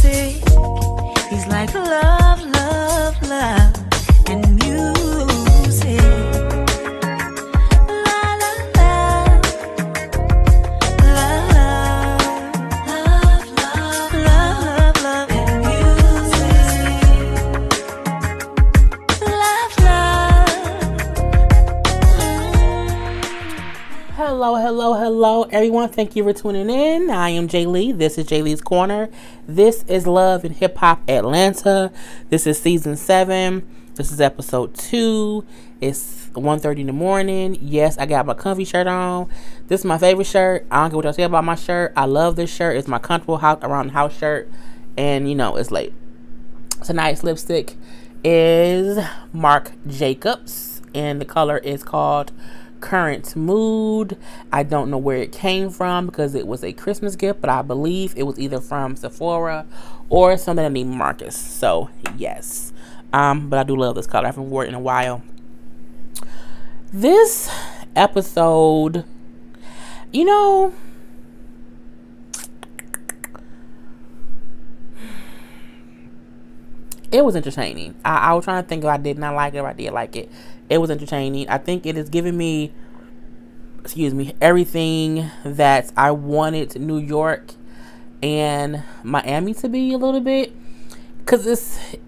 music. He's like love, love, love, and music. La la la, love, love, love, love, love, and music. Love, love. Hello, everyone. Thank you for tuning in. I am Jay Lee. This is Jay Lee's Corner. This is Love and Hip Hop Atlanta. This is season 7. This is episode 2. It's 1:30 in the morning. Yes, I got my comfy shirt on. This is my favorite shirt. I don't care what y'all say about my shirt. I love this shirt. It's my comfortable house around the house shirt. And, it's late. Tonight's lipstick is Marc Jacobs. And the color is called Current Mood. I don't know where it came from because it was a Christmas gift, but I believe it was either from Sephora or something named Marcus. So yes, but I do love this color. I haven't worn it in a while. This episode, it was entertaining. I was trying to think if I did not like it or I did like it. It was entertaining. I think it has given me, everything that I wanted New York and Miami to be a little bit. Because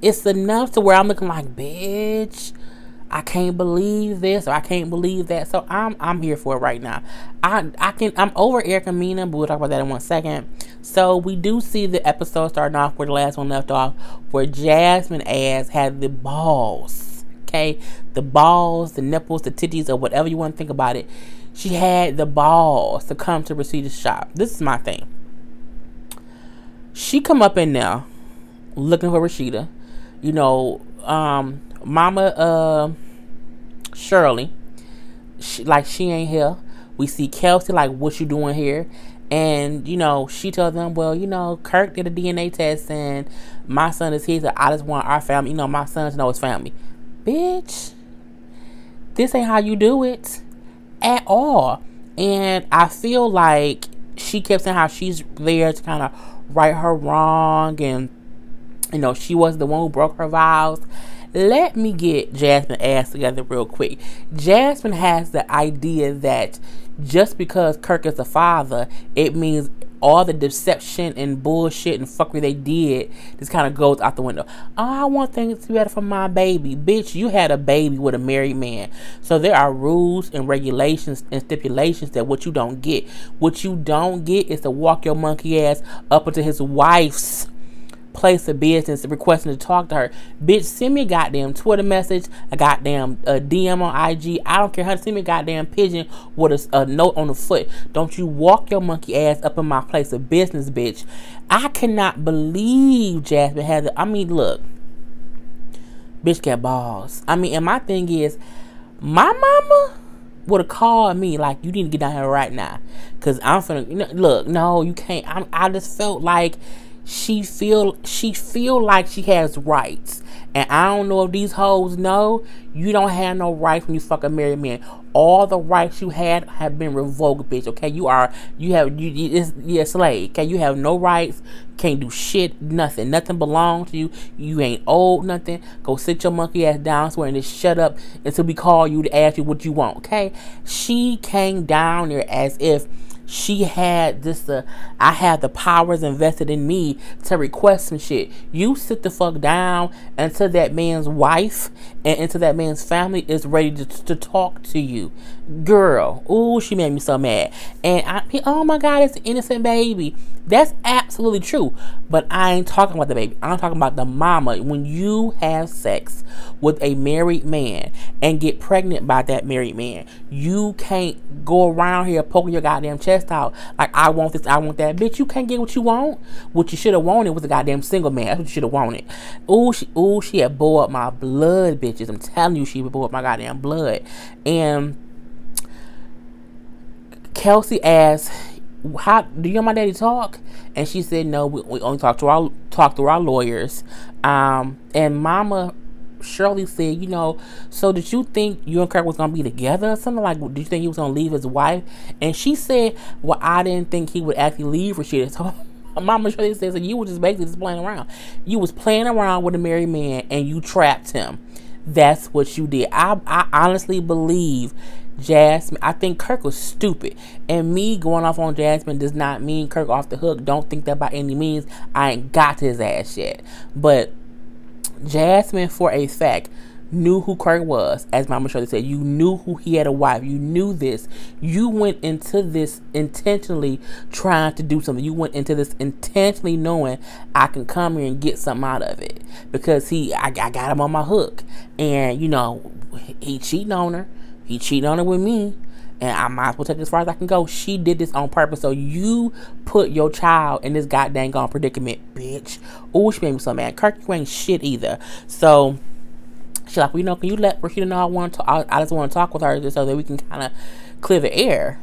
it's enough to where I'm looking like, bitch, I can't believe this or I can't believe that. So I'm here for it right now. I'm over Erica Mena, but we'll talk about that in 1 second. So we do see the episode starting off where the last one left off, where Jasmine ass had the balls. Okay, the balls, the nipples, the titties, or whatever you want to think about it. She had the balls to come to Rashida's shop. This is my thing. She come up in there looking for Rashida. Mama Shirley, she ain't here. We see Kelsey like, what you doing here? And, she tells them, well, Kirk did a DNA test and my son is his. So I just want our family, my son to know his family. Bitch, this ain't how you do it at all. And I feel like she kept saying how she's there to kind of right her wrong. And, she was the one who broke her vows. Let me get Jasmine ass together real quick. Jasmine has the idea that just because Kirk is the father, it means all the deception and bullshit and fuckery they did just kind of goes out the window. Oh, I want things to be better for my baby. Bitch, you had a baby with a married man. So there are rules and regulations and stipulations that what you don't get. What you don't get is to walk your monkey ass up into his wife's place of business requesting to talk to her. Bitch, send me a goddamn Twitter message, a goddamn DM on IG. I don't care how to send me a goddamn pigeon with a note on the foot. Don't you walk your monkey ass up in my place of business, bitch. I cannot believe Jasmine had it. Look, bitch got balls. And my thing is, my mama would have called me like, you need to get down here right now, cause I'm finna. Look, no, you can't. I just felt like she feel like she has rights. And I don't know if these hoes know, you don't have no rights when you fuck a married man. All the rights you had have been revoked, bitch. Okay, you're a slave. Okay, you have no rights. Can't do shit. Nothing belongs to you. You ain't old. Nothing. Go sit your monkey ass down somewhere and just shut up until we call you to ask you what you want. Okay, she came down there as if she had I had the powers invested in me to request some shit. You sit the fuck down until that man's wife and until that man's family is ready to talk to you. Girl, ooh, she made me so mad. And oh my God, it's an innocent baby. That's absolutely true. But I ain't talking about the baby. I'm talking about the mama. When you have sex with a married man and get pregnant by that married man, you can't go around here poking your goddamn chest out like, I want this, I want that. Bitch, you can't get what you want. What you should have wanted was a goddamn single man. That's what you should have wanted. She had bore up my blood, bitches. I'm telling you, she would bore up my goddamn blood. And Kelsey asked, how do you and my daddy talk? And she said, no, we only talk through our lawyers. And Mama Shirley said, so did you think you and Kirk was gonna be together or something? Like, did you think he was gonna leave his wife? And she said, well, I didn't think he would actually leave Rashida. So Mama Shirley says that you were just basically just playing around. You was playing around with a married man and you trapped him. That's what you did. I honestly believe Jasmine. I think Kirk was stupid. And me going off on Jasmine does not mean Kirk off the hook. Don't think that by any means. I ain't got to his ass yet. But Jasmine, for a fact, knew who Kirk was. As Mama Shirley said, you knew who he had a wife. You knew this. You went into this intentionally trying to do something. You went into this intentionally knowing I can come here and get something out of it. Because I got him on my hook. And, you know, he cheating on her. He cheating on her with me. And I might as well take it as far as I can go. She did this on purpose. So you put your child in this goddamn predicament, bitch. Oh, she made me so mad. Kirk, you ain't shit either. So she's like, well, you know, can you let Rashida know I just want to talk with her just so that we can kind of clear the air.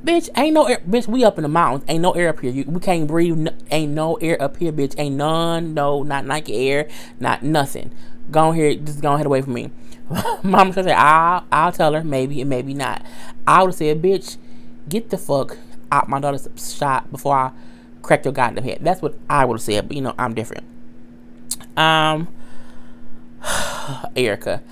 Bitch, ain't no air. Bitch, we up in the mountains. Ain't no air up here. We can't breathe. Ain't no air up here, bitch. Ain't none. No, not Nike air. Not nothing. Go on here. Just go ahead away from me. Mama said, I'll tell her. Maybe and maybe not. I would have said, bitch, get the fuck out my daughter's shot before I crack your goddamn head. That's what I would have said. But, you know, I'm different. Erica.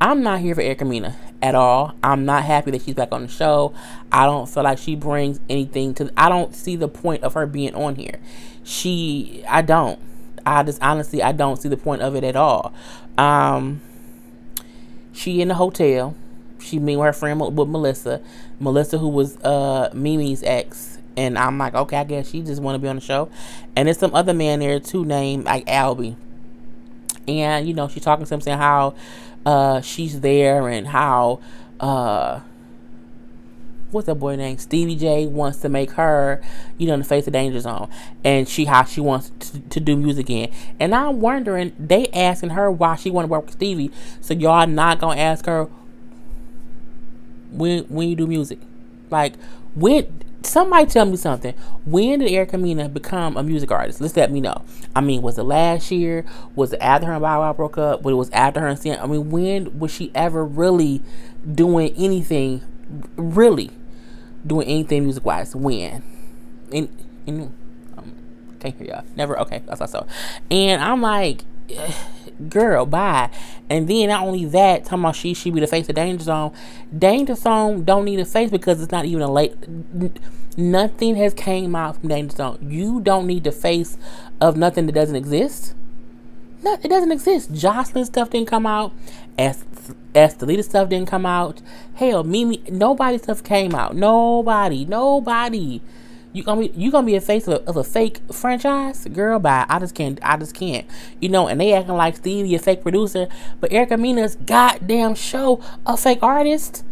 I'm not here for Erica Mena at all. I'm not happy that she's back on the show. I don't feel like she brings anything to... I don't see the point of her being on here. I don't. I just honestly, I don't see the point of it at all. She in the hotel. She meet with her friend with Melissa. Melissa, who was Mimi's ex. And I'm like, okay, I guess she just want to be on the show. And there's some other man there too named like Albie. And, you know, she's talking to him saying how she's there and how, what's that boy name? Stevie J wants to make her, you know, in the face of danger zone. And how she wants to do music again. And I'm wondering, they asking her why she want to work with Stevie. So y'all not going to ask her when you do music. Like, when... Somebody tell me something. When did Erica Mena become a music artist? Let's let me know. I mean, was it last year? Was it after her and Bow Wow broke up? But it was after her and Sam. I mean, when was she ever really doing anything? Really doing anything music wise? When? Can't hear y'all. Never. Okay, I thought so. And I'm like, girl, bye. And then not only that, talking about she be the face of Danger Zone. Danger Zone don't need a face because it's not even a late. Nothing has came out from Danger Zone. You don't need the face of nothing that doesn't exist. No, it doesn't exist. Jocelyn's stuff didn't come out. Estelita's stuff didn't come out. Hell, Mimi, nobody's stuff came out. Nobody. You gonna be a face of a fake franchise? Girl, bye. I just can't. You know, and they acting like Stevie a fake producer, but Erica Mena's goddamn show a fake artist.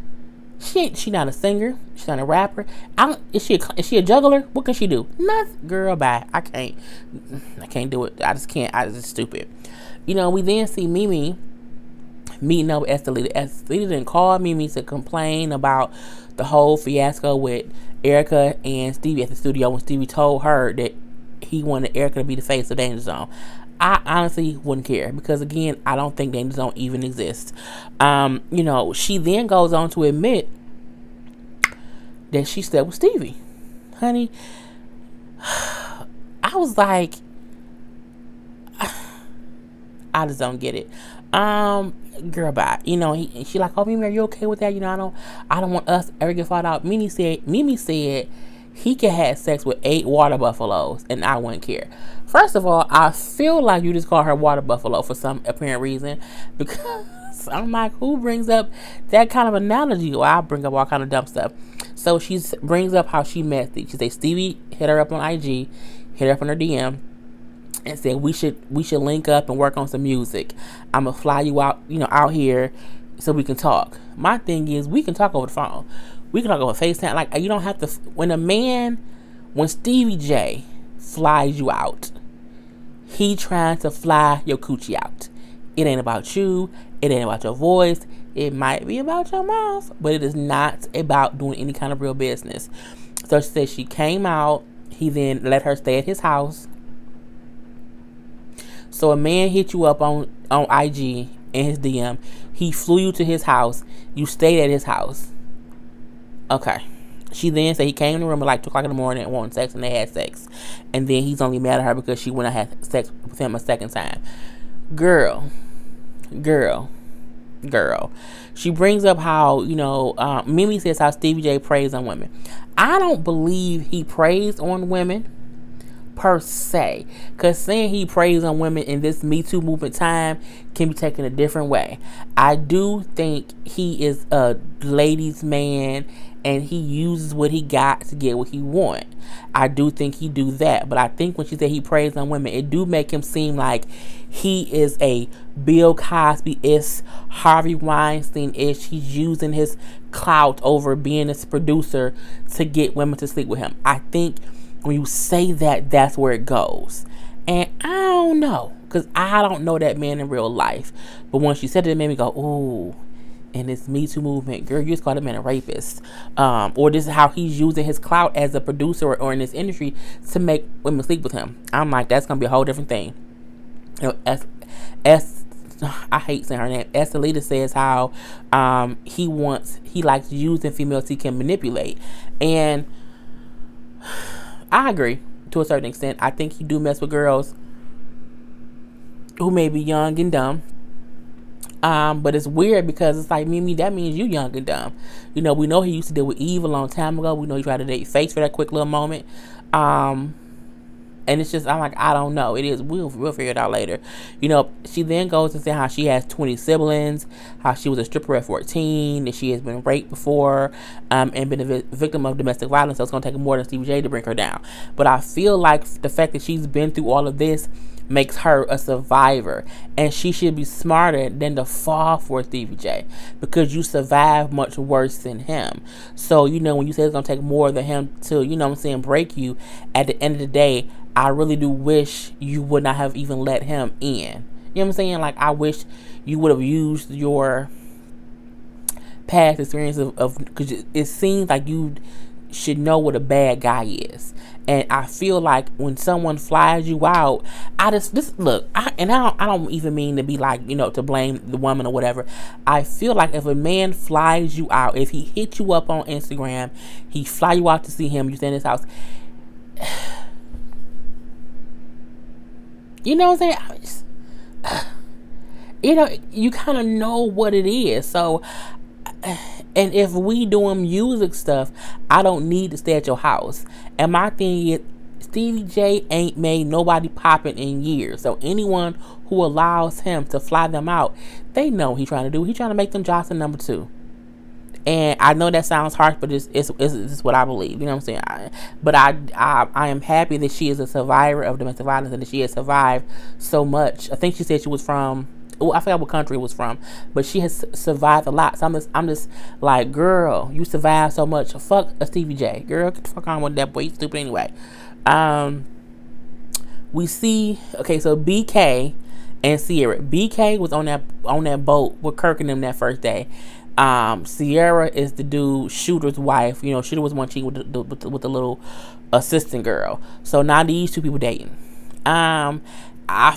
She not a singer. She's not a rapper. Is she a juggler? What can she do? Nothing. Girl, bye. I can't do it. I just can't. It's stupid. You know, we then see Mimi meeting up with Estelita. Estelita didn't call Mimi to complain about the whole fiasco with Erica and Stevie at the studio when Stevie told her that he wanted Erica to be the face of Danger Zone. I honestly wouldn't care because, again, I don't think Danger Zone even exists. You know, she then goes on to admit that she slept with Stevie. Honey, I was like, I just don't get it. Girl, bye. You know, she like, oh, Mimi, are you okay with that? You know, I don't want us ever get fought out. Mimi said he could have sex with 8 water buffaloes and I wouldn't care. First of all, I feel like you just call her water buffalo for some apparent reason because I'm like, who brings up that kind of analogy? Well, I bring up all kind of dumb stuff. So she brings up how she met Stevie. She said Stevie hit her up on IG, hit her up on her DM, and said we should link up and work on some music. I'm gonna fly you out, you know, out here so we can talk. My thing is, we can talk over the phone. We can talk over FaceTime. Like, you don't have to. When Stevie J flies you out, he trying to fly your coochie out. It ain't about you. It ain't about your voice. It might be about your mouth, but it is not about doing any kind of real business. So she said she came out. He then let her stay at his house. So a man hit you up on IG in his DM. He flew you to his house. You stayed at his house. Okay. She then said he came in the room at like 2 o'clock in the morning and wanted sex, and they had sex. And then he's only mad at her because she went and had sex with him a second time. Girl. She brings up how, Mimi says how Stevie J preys on women. I don't believe he preys on women per se, because saying he preys on women in this Me Too movement time can be taken a different way. I do think he is a ladies' man and he uses what he got to get what he want. I do think he do that, but I think when she said he preys on women, it do make him seem like he is a Bill Cosby-ish, Harvey Weinstein-ish. He's using his clout over being this producer to get women to sleep with him. I think when you say that, that's where it goes. And I don't know, because I don't know that man in real life. But when she said it, it made me go, ooh. And this Me Too movement, girl, you just called him a rapist. Or this is how he's using his clout as a producer or in this industry to make women sleep with him. I'm like, that's going to be a whole different thing. I hate saying her name. Estelita says how he likes using females he can manipulate. And I agree to a certain extent. I think he do mess with girls who may be young and dumb. But it's weird because it's like, Mimi, that means you young and dumb. We know he used to deal with Eve a long time ago. We know he tried to date Face for that quick little moment. And it's just, I'm like, I don't know. It is, we'll figure it out later. She then goes to say how she has 20 siblings, how she was a stripper at 14, that she has been raped before, and been a victim of domestic violence. So it's going to take more than Stevie J to bring her down. But I feel like the fact that she's been through all of this makes her a survivor, and she should be smarter than to fall for Stevie J, because you survived much worse than him. So when you say it's gonna take more than him to break you, at the end of the day, I really do wish you would not have even let him in. You know what I'm saying? Like, I wish you would have used your past experience of because it seems like you should know what a bad guy is. And I feel like when someone flies you out, I don't even mean to be like, to blame the woman or whatever. I feel like if a man flies you out, if he hits you up on Instagram, he fly you out to see him, you stay in his house. You know what I'm saying? You kind of know what it is. So, and if we doing music stuff, I don't need to stay at your house. And my thing is, Stevie J ain't made nobody popping in years. So anyone who allows him to fly them out, they know what he's trying to do. He's trying to make them Johnson number 2. And I know that sounds harsh, but it's what I believe. You know what I'm saying? I am happy that she is a survivor of domestic violence and that she has survived so much. I think she said she was from, I forgot what country it was from, but she has survived a lot. So I'm just like, girl, you survived so much. Fuck a Stevie J. Girl, get the fuck on with that boy. He's stupid anyway. We see, okay, so BK and Sierra. BK was on that boat with Kirk and them that first day. Sierra is the dude, Shooter's wife. Shooter was one cheating with the little assistant girl. So now these two people dating. I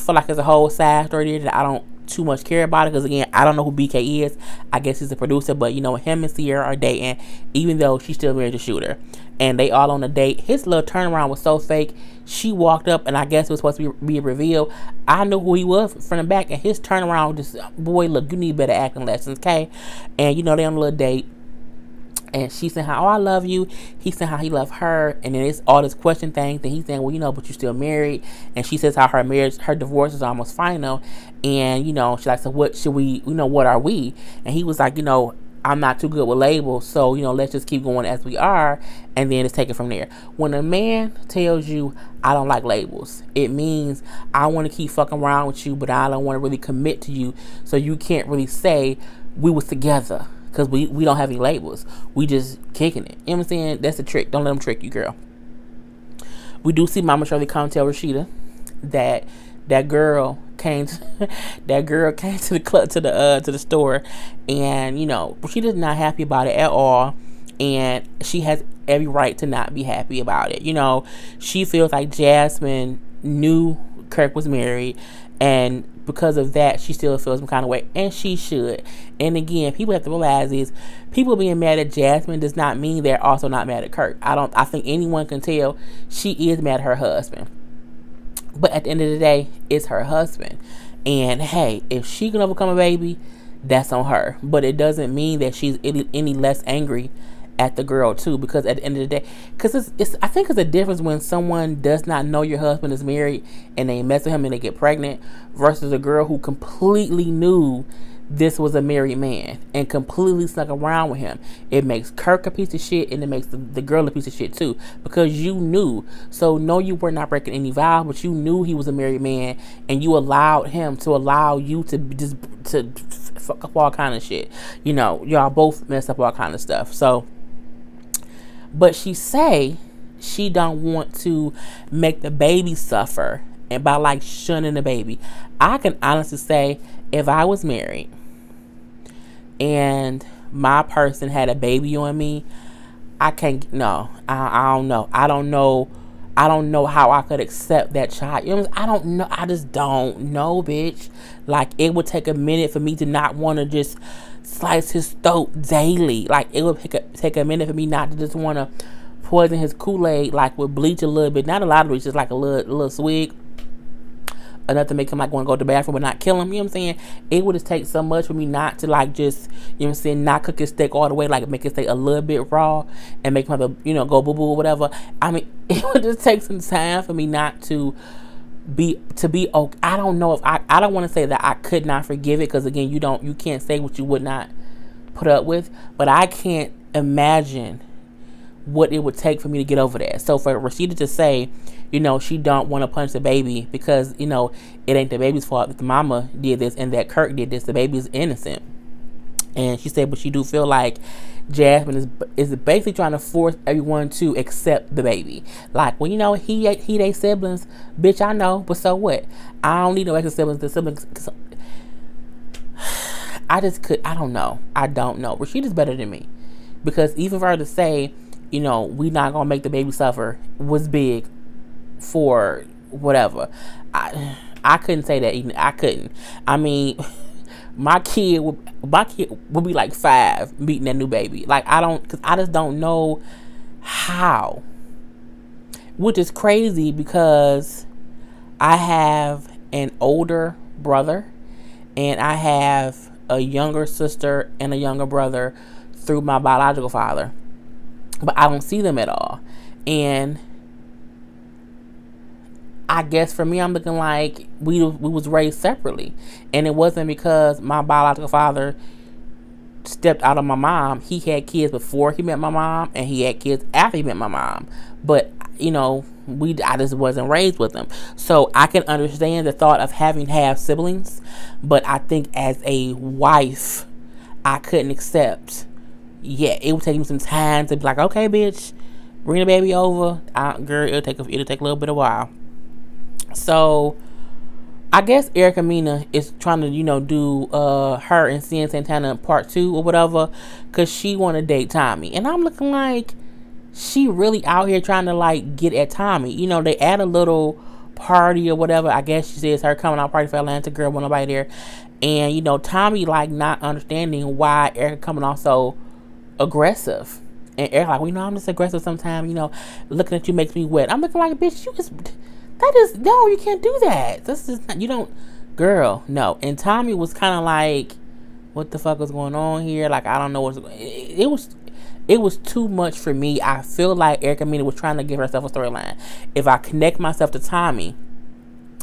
feel like there's a whole side story there that I don't too much care about it, because again, I don't know who BK is. I guess he's a producer, but him and Sierra are dating, even though she's still married to Shooter, and they all on a date. His little turnaround was so fake. She walked up, and I guess it was supposed to be a reveal. I knew who he was from the back, and his turnaround just, boy, look, you need better acting lessons, okay? And they on a little date. And she said how, oh, I love you. He said how he loved her. And then it's all this question thing. Then he's saying, well, but you're still married. And she says how her divorce is almost final. And, she's like, so what should we, what are we? And he was like, I'm not too good with labels. So, let's just keep going as we are. And then it's taken from there. When a man tells you, I don't like labels, it means I want to keep fucking around with you, but I don't want to really commit to you. So you can't really say we was together. Because we don't have any labels. We just kicking it. You know what I'm saying? That's the trick. Don't let them trick you, girl. We do see Mama Shirley come tell Rashida that girl came to the club, to the store, and Rashida's not happy about it at all, and she has every right to not be happy about it. She feels like Jasmine knew Kirk was married, and because of that, she still feels some kind of way, and she should. And again, people have to realize is people being mad at Jasmine does not mean they're also not mad at Kirk. I think anyone can tell she is mad at her husband, but at the end of the day, it's her husband. And hey, if she can overcome a baby, that's on her. But it doesn't mean that she's any less angry at the girl too, because at the end of the day, because I think it's a difference when someone does not know your husband is married and they mess with him and they get pregnant, versus a girl who completely knew this was a married man and completely snuck around with him. It makes Kirk a piece of shit, and it makes the girl a piece of shit too, because you knew. So no, you were not breaking any vows, but you knew he was a married man, and you allowed him to allow you to just to fuck up all kind of shit. You know, y'all both messed up all kind of stuff. So, but she say she don't want to make the baby suffer, and by like shunning the baby. I can honestly say, if I was married and my person had a baby on me, I can't. No, I don't know. I don't know how I could accept that child. You know what I mean? I don't know. I just don't know, bitch. Like, it would take a minute for me to not want to just slice his throat daily. Like, it would take a minute for me not to just want to poison his Kool-Aid, like with bleach a little bit. Not a lot of bleach, just like a little swig. Enough to make him like want to go to the bathroom but not kill him. You know what I'm saying? It would just take so much for me not to like just, you know what I'm saying, not cook his steak all the way, like make his steak a little bit raw and make him have to, you know, go boo boo or whatever. I mean, it would just take some time for me not to be okay. I don't know if I don't want to say that I could not forgive it, because again, you can't say what you would not put up with, but I can't imagine what it would take for me to get over that. So for Rashida to say, you know, she don't want to punch the baby because, you know, it ain't the baby's fault that the mama did this and that Kirk did this. The baby's innocent. And she said, but she do feel like Jasmine is basically trying to force everyone to accept the baby. Like, well, you know, he they siblings. Bitch, I know, but so what? I don't need no extra siblings. The siblings. I don't know. Rashida's better than me. Because even for her to say, you know, we not going to make the baby suffer was big for whatever. I couldn't say that even. I couldn't. I mean, my kid would be like 5 meeting that new baby. Like, because I just don't know how. Which is crazy because I have an older brother and I have a younger sister and a younger brother through my biological father. But I don't see them at all. And I guess for me, I'm looking like we was raised separately. And it wasn't because my biological father stepped out on my mom. He had kids before he met my mom, and he had kids after he met my mom. But, you know, I just wasn't raised with them. So I can understand the thought of having half siblings. But I think as a wife, I couldn't accept. Yeah, it would take me some time to be like, okay, bitch, bring the baby over. Girl, it'll take a little bit of while. So, I guess Erica Mena is trying to, you know, do her and Cien Santana part 2 or whatever, because she want to date Tommy. And I'm looking like she really out here trying to, like, get at Tommy. You know, they add a little party or whatever. I guess she says her coming out party for Atlanta. Girl, want nobody there. And, you know, Tommy, like, not understanding why Erica coming off so aggressive. And Eric like, well, you know, I'm just aggressive sometimes, you know, looking at you makes me wet. I'm looking like, bitch, no, you can't do that. This is not, you don't, girl, no. And Tommy was kind of like, what the fuck was going on here? Like, I don't know it was too much for me. I feel like Erica Mena was trying to give herself a storyline. If I connect myself to Tommy,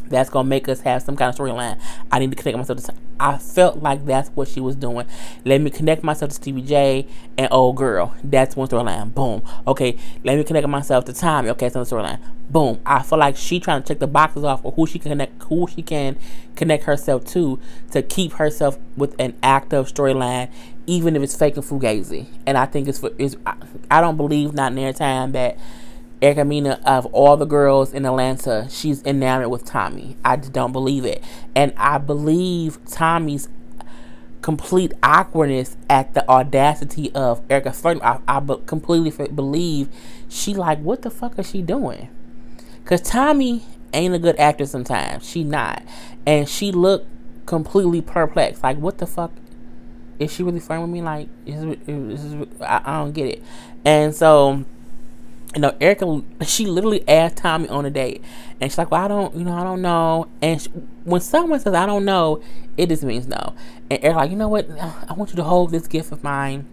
that's going to make us have some kind of storyline. I need to connect myself to... I felt like that's what she was doing. Let me connect myself to Stevie J and old girl. That's one storyline. Boom. Okay, let me connect myself to Tommy. Okay, that's another storyline. Boom. I feel like she trying to check the boxes off of who she can connect herself to keep herself with an active storyline, even if it's fake and fugazi. And I think I don't believe not near time that Erica Mena, of all the girls in Atlanta, she's enamored with Tommy. I just don't believe it. And I believe Tommy's complete awkwardness at the audacity of Erica flirting. I completely believe she like, what the fuck is she doing? Because Tommy ain't a good actor sometimes. She not. And she looked completely perplexed. Like, what the fuck? Is she really flirting with me? Like, I don't get it. And so, you know, Erica, she literally asked Tommy on a date. And she's like, well, I don't know. And when someone says, I don't know, it just means no. And Erica's like, you know what? I want you to hold this gift of mine.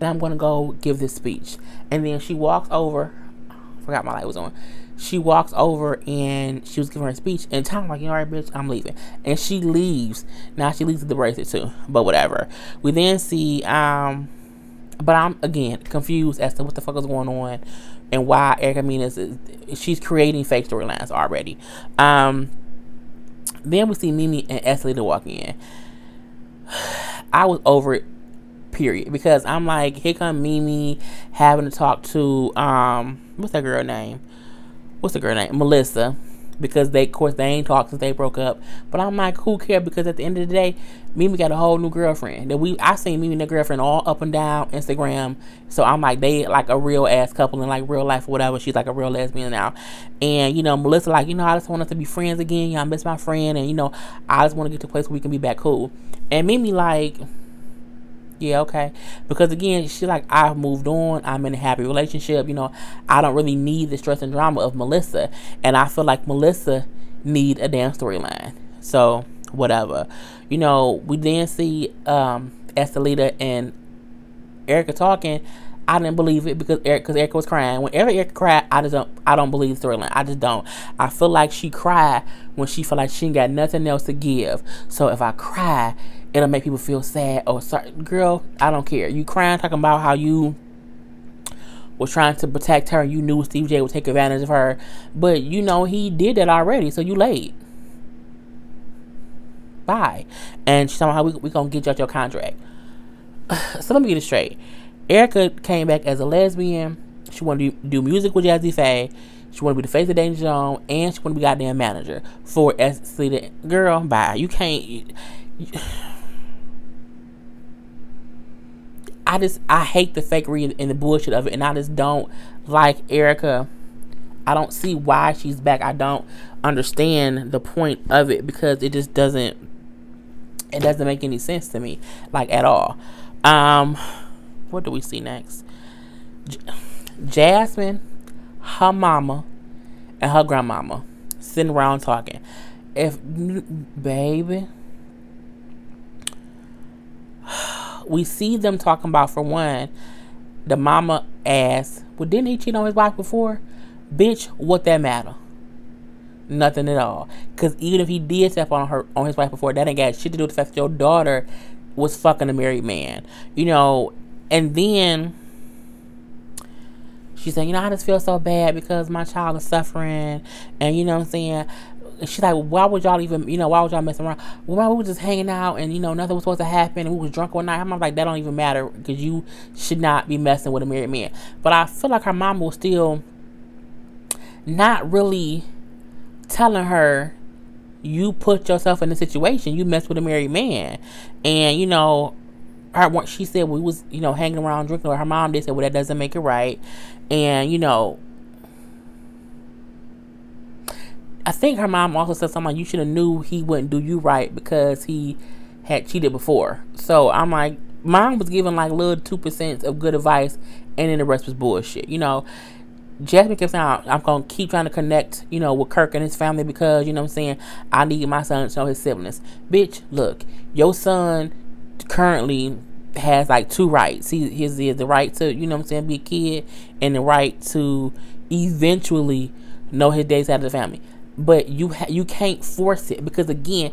And I'm going to go give this speech. And then she walks over. I forgot my light was on. She walks over and she was giving her speech. And Tom's like, you all right, bitch, I'm leaving. And she leaves. Now she leaves with the bracelet too. But whatever. We then see, but I'm, again, confused as to what the fuck is going on. And why Erica she's creating fake storylines already. Then we see Mimi and Estelita walking in. I was over it, period. Because I'm like, here come Mimi having to talk to, what's that girl name? Melissa. Because they ain't talked since they broke up. But I'm like, who cares? Because at the end of the day, Mimi got a whole new girlfriend. I seen Mimi and their girlfriend all up and down Instagram. So I'm like, they like a real ass couple in like real life or whatever. She's like a real lesbian now. And, you know, Melissa like, you know, I just want us to be friends again. I miss my friend. And, you know, I just want to get to a place where we can be back cool. And Mimi like, yeah, okay. Because again, she's like, I've moved on. I'm in a happy relationship. You know, I don't really need the stress and drama of Melissa. And I feel like Melissa need a damn storyline. So, whatever. You know, we then see Estelita and Erica talking. I didn't believe it because Erica was crying. Whenever Erica cried, I don't believe the storyline. I just don't. I feel like she cried when she felt like she ain't got nothing else to give. So if I cry, it'll make people feel sad or sorry. Girl, I don't care. You crying talking about how you was trying to protect her and you knew Steve J would take advantage of her. But you know he did that already, so you late. Bye. And she's talking about how we gonna get you out your contract. So let me get it straight. Erica came back as a lesbian. She wanted to do music with Jazzy Faye. She wanted to be the face of Danger Zone. And she wanted to be goddamn manager for Estelita. Girl, bye. You can't... I hate the fakery and the bullshit of it. And I just don't like Erica. I don't see why she's back. I don't understand the point of it. Because it just doesn't... It doesn't make any sense to me. Like, at all. What do we see next? Jasmine, her mama, and her grandmama sitting around talking. Baby, we see them talking about, for one, the mama asked, well, didn't he cheat on his wife before? Bitch, what that matter? Nothing at all. Because even if he did step on his wife before, that ain't got shit to do with the fact that your daughter was fucking a married man. You know. And then she said, you know, I just feel so bad because my child is suffering. And you know what I'm saying? She's like, why would y'all mess around? Well, we were just hanging out and, you know, nothing was supposed to happen. And we was drunk one night. I'm like, that don't even matter because you should not be messing with a married man. But I feel like her mom was still not really telling her, you put yourself in a situation. You mess with a married man. And, you know, she said we was, you know, hanging around drinking. Or her mom did say, well, that doesn't make it right. And, you know, I think her mom also said something like, you should have knew he wouldn't do you right because he had cheated before. So I'm like, mom was giving like little 2% of good advice, and then the rest was bullshit. You know, Jasmine kept saying, I'm going to keep trying to connect, you know, with Kirk and his family because, you know what I'm saying, I need my son to know his siblings. Bitch, look, your son currently has like 2 rights. He has the right to, you know what I'm saying, be a kid, and the right to eventually know his days out of the family. But you can't force it because, again,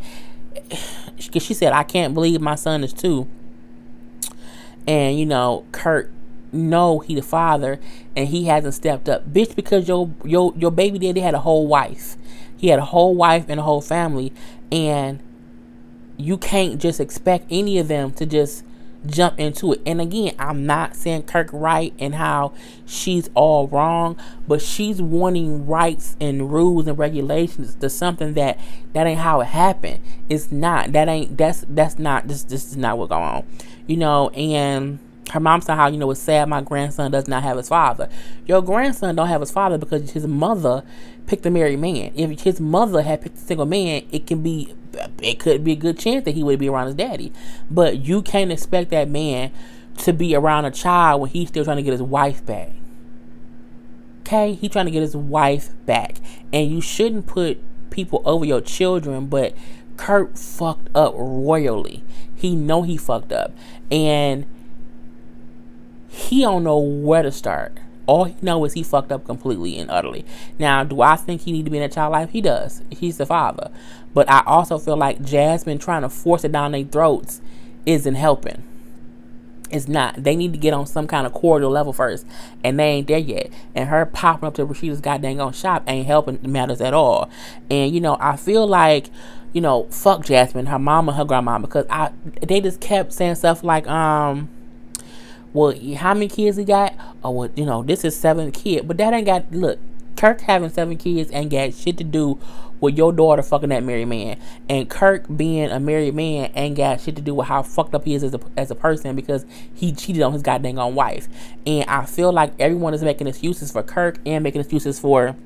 because she said, I can't believe my son is 2. And, you know, Kurt know he the father and he hasn't stepped up. Bitch, because your baby daddy had a whole wife. He had a whole wife and a whole family. And you can't just expect any of them to just jump into it. And again, I'm not saying Kirk right and how she's all wrong, but she's wanting rights and rules and regulations to something that ain't how it happened. It's not. This is not what's going on. You know, and her mom said how, it's sad my grandson does not have his father. Your grandson don't have his father because his mother picked a married man. If his mother had picked a single man, it could be a good chance that he would be around his daddy. But you can't expect that man to be around a child when he's still trying to get his wife back. Okay? He's trying to get his wife back. And you shouldn't put people over your children, but Kurt fucked up royally. He know he fucked up. And he don't know where to start. All he knows is he fucked up completely and utterly. Now, do I think he need to be in a child life? He does. He's the father. But I also feel like Jasmine trying to force it down their throats isn't helping. It's not. They need to get on some kind of cordial level first. And they ain't there yet. And her popping up to Rashida's goddamn on shop ain't helping matters at all. And, I feel like, fuck Jasmine, her mama, her grandma. Because they just kept saying stuff like, well, how many kids he got? Oh, well, this is 7th kid. But that ain't got, look, Kirk having 7 kids ain't got shit to do with your daughter fucking that married man. And Kirk being a married man ain't got shit to do with how fucked up he is as a person, because he cheated on his goddamn own wife. And I feel like everyone is making excuses for Kirk and making excuses for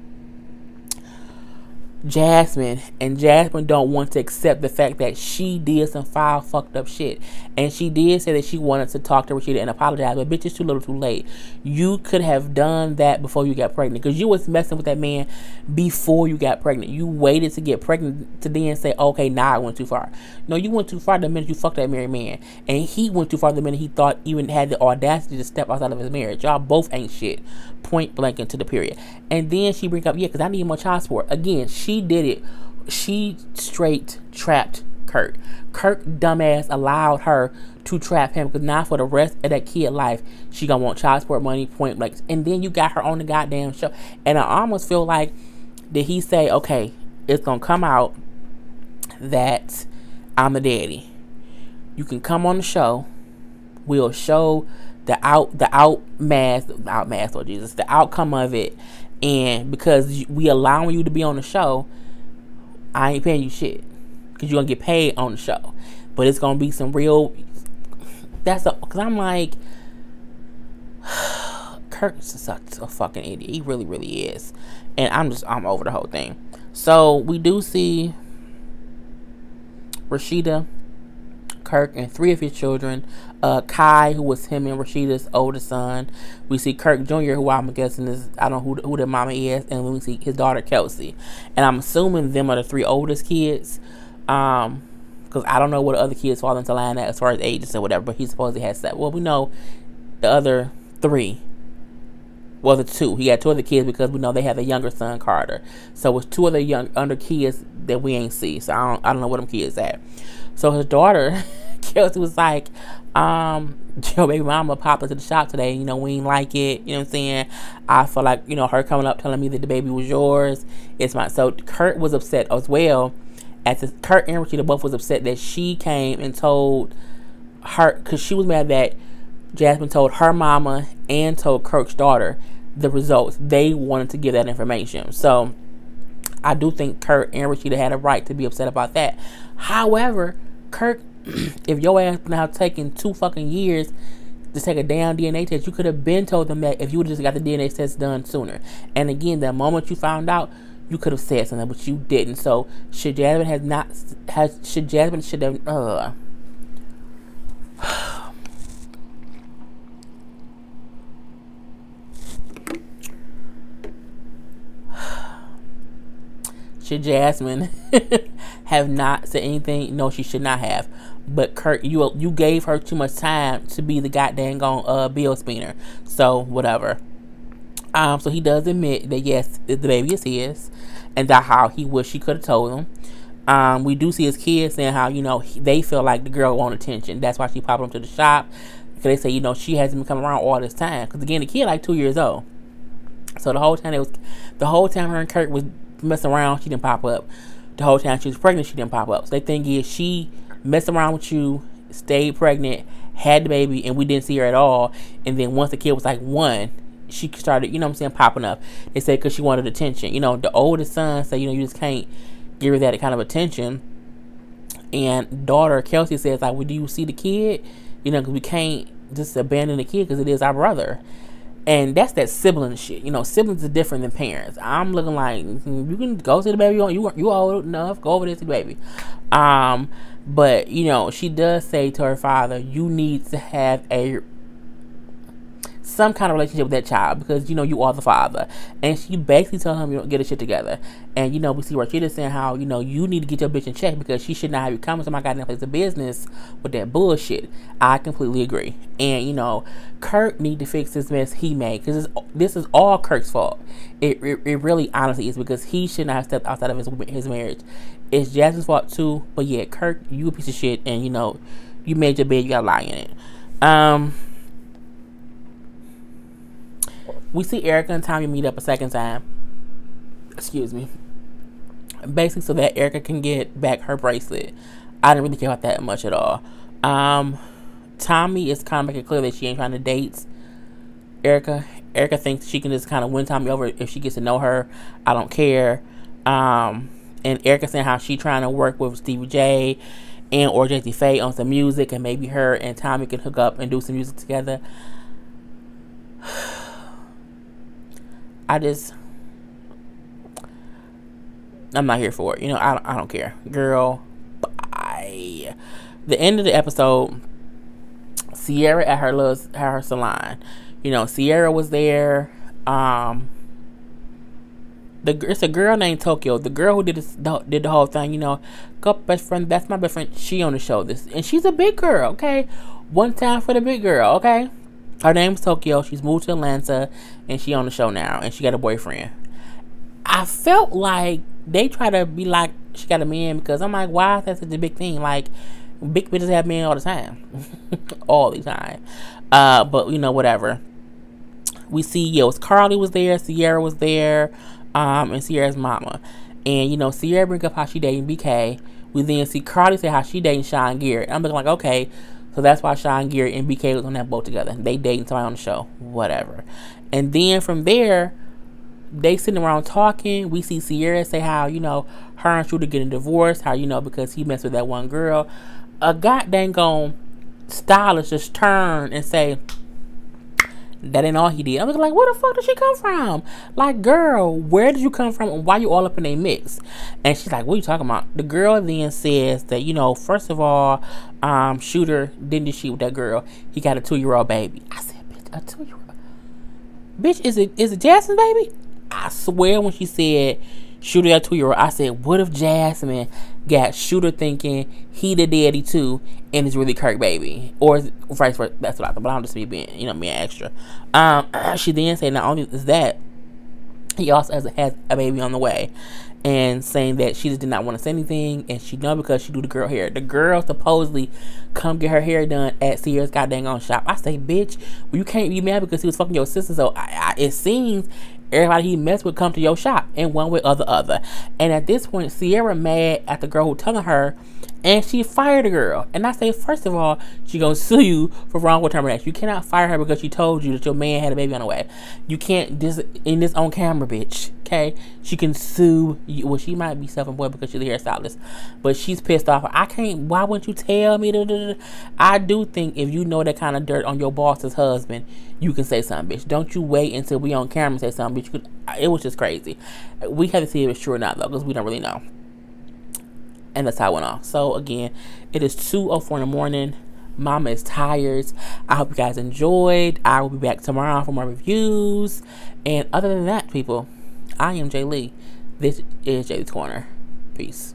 Jasmine, and Jasmine don't want to accept the fact that she did some foul fucked up shit. And she did say that she wanted to talk to Rashida and apologize, but bitch, it's too little too late. You could have done that before you got pregnant, because you was messing with that man before you got pregnant. You waited to get pregnant to then say, okay, now I went too far. No, you went too far the minute you fucked that married man, and he went too far the minute he thought even had the audacity to step outside of his marriage. Y'all both ain't shit, point blank into the period. And then she bring up, yeah, because I need more child support. Again, she did it. She straight trapped Kurt. Kurt dumbass allowed her to trap him, because now for the rest of that kid life, she gonna want child support money, point blank. And then you got her on the goddamn show. And I almost feel like, did he say, okay, it's gonna come out that I'm the daddy. You can come on the show. We'll show the outcome of it. And because we allowing you to be on the show, I ain't paying you shit, because you're going to get paid on the show. But it's going to be some real... Because I'm like... Kirk's such a fucking idiot. He really, really is. And I'm over the whole thing. So, we do see Rashida, Kirk, and 3 of his children. Kai, who was him and Rashida's oldest son. We see Kirk Jr., who I'm guessing is, I don't know who their mama is. And we see his daughter, Kelsey. And I'm assuming them are the 3 oldest kids. Because I don't know what the other kids fall into line at as far as ages or whatever. But he supposedly has 7. Well, we know the other 3. Well, the 2. He had 2 other kids because we know they have a younger son, Carter. So it's 2 other younger kids that we ain't see. So I don't know what them kids at. So his daughter, Kelsey, was like, your baby mama popped into the shop today. We ain't like it. You know what I'm saying? I feel like, her coming up telling me that the baby was yours. It's mine. So Kurt was upset as well. Kurt and Rashida both was upset that she came and told her, because she was mad that Jasmine told her mama and told Kirk's daughter the results. They wanted to give that information. So I do think Kurt and Rashida had a right to be upset about that. However, Kirk, if your ass now taking 2 fucking years to take a damn DNA test, you could have been told them that if you would have just got the DNA test done sooner. And again, the moment you found out, you could have said something, but you didn't. So should Jasmine should have should Jasmine have not said anything? No, she should not have. But Kurt, you gave her too much time to be the goddamn bill spinner. So whatever. So he does admit that yes, the baby is his, and that how he wish he could have told him. We do see his kids saying how they feel like the girl want attention. That's why she popped up to the shop, because they say she hasn't been coming around all this time. Because again, the kid like 2 years old. So the whole time her and Kurt was messing around, she didn't pop up. The whole time she was pregnant, she didn't pop up. So they think is she messed around with you, stayed pregnant, had the baby, and we didn't see her at all. And then once the kid was like 1, she started, popping up. They said because she wanted attention. The oldest son said, you just can't give her that kind of attention. And daughter Kelsey says like, well, do you see the kid? Because we can't just abandon the kid because it is our brother. And that's that sibling shit. You know, siblings are different than parents. I'm looking like, you can go see the baby. You old enough. Go over there to the baby. But, you know, she does say to her father, you need to have some kind of relationship with that child because, you know, you are the father. And she basically tells him, you know, get a shit together. And, you know, we see Rashida saying how, you know, you need to get your bitch in check because she should not have you coming to my goddamn place of business with that bullshit. I completely agree. And, you know, Kirk need to fix this mess he made because this is all Kirk's fault. It really honestly is because he should not have stepped outside of his marriage. It's Jasmine's fault too. But yeah, Kirk, you a piece of shit, and, you know, you made your bed, you got a lie in it. We see Erica and Tommy meet up a second time. Excuse me. Basically so that Erica can get back her bracelet. I didn't really care about that much at all. Tommy is kind of making it clear that she ain't trying to date Erica. Erica thinks she can just kind of win Tommy over if she gets to know her. I don't care. And Erica saying how she trying to work with Stevie J and or Jay-Z Faye on some music, and maybe her and Tommy can hook up and do some music together. I'm not here for it. You know, I don't care. Girl, bye. The end of the episode, Sierra at her salon. You know, Sierra was there. It's a girl named Tokyo. The girl who did the whole thing, you know, best friend, that's my best friend. She on the show. And she's a big girl, okay? One time for the big girl, okay? Her name's Tokyo. She's moved to Atlanta, and she on the show now, and she got a boyfriend. I felt like they try to be like she got a man because I'm like, why is that such a big thing? Like, big bitches have men all the time. All the time. But, you know, whatever. We see, it was Carly was there, Sierra was there, and Sierra's mama. And, you know, Sierra bring up how she dating BK. We then see Carly say how she dating Sean Garrett. I'm looking like, okay, so that's why Sean Garrett and BK was on that boat together. They dating somebody on the show. Whatever. And then from there, they sitting around talking. We see Sierra say how, you know, her and Shooter getting divorced. How, you know, because he messed with that one girl. A goddamn stylist just turn and say, that ain't all he did. I was like, where the fuck did she come from? Like, girl, where did you come from and why you all up in a mix? And she's like, what are you talking about? The girl then says that, you know, first of all, Shooter didn't cheat with that girl. He got a 2-year-old baby. I said, bitch, a 2-year-old? Bitch, is it Jasmine's baby? I swear when she said Shooter got a 2-year-old, I said, what if Jasmine got Shooter thinking he the daddy too and it's really Kirk baby? Or vice versa. That's what I thought, but I'm just being extra. She then said not only is that, he also has a baby on the way. And saying that she just did not want to say anything, and she know because she do the girl hair. The girl supposedly come get her hair done at Sierra's goddamn on shop. I say, bitch, well, you can't be mad because he was fucking your sister. So it seems everybody he messed with come to your shop in one way or the other. And at this point, Sierra mad at the girl who telling her, and she fired the girl. And I say, first of all, she gonna sue you for wrongful termination. You cannot fire her because she told you that your man had a baby on the way. You can't in this on camera, bitch. Okay, she can sue you. Well, she might be self-employed because she's a hairstylist, but she's pissed off. I can't. Why wouldn't you tell me? I do think if you know that kind of dirt on your boss's husband, you can say something, bitch. Don't you wait until we on camera and say something, bitch. It was just crazy. We have to see if it's true or not though, because we don't really know. And that's how it went off. So again, it is 2:04 in the morning. Mama is tired. I hope you guys enjoyed. I will be back tomorrow for more reviews. And other than that, people, I am Jay Lee. This is Jay's Corner. Peace.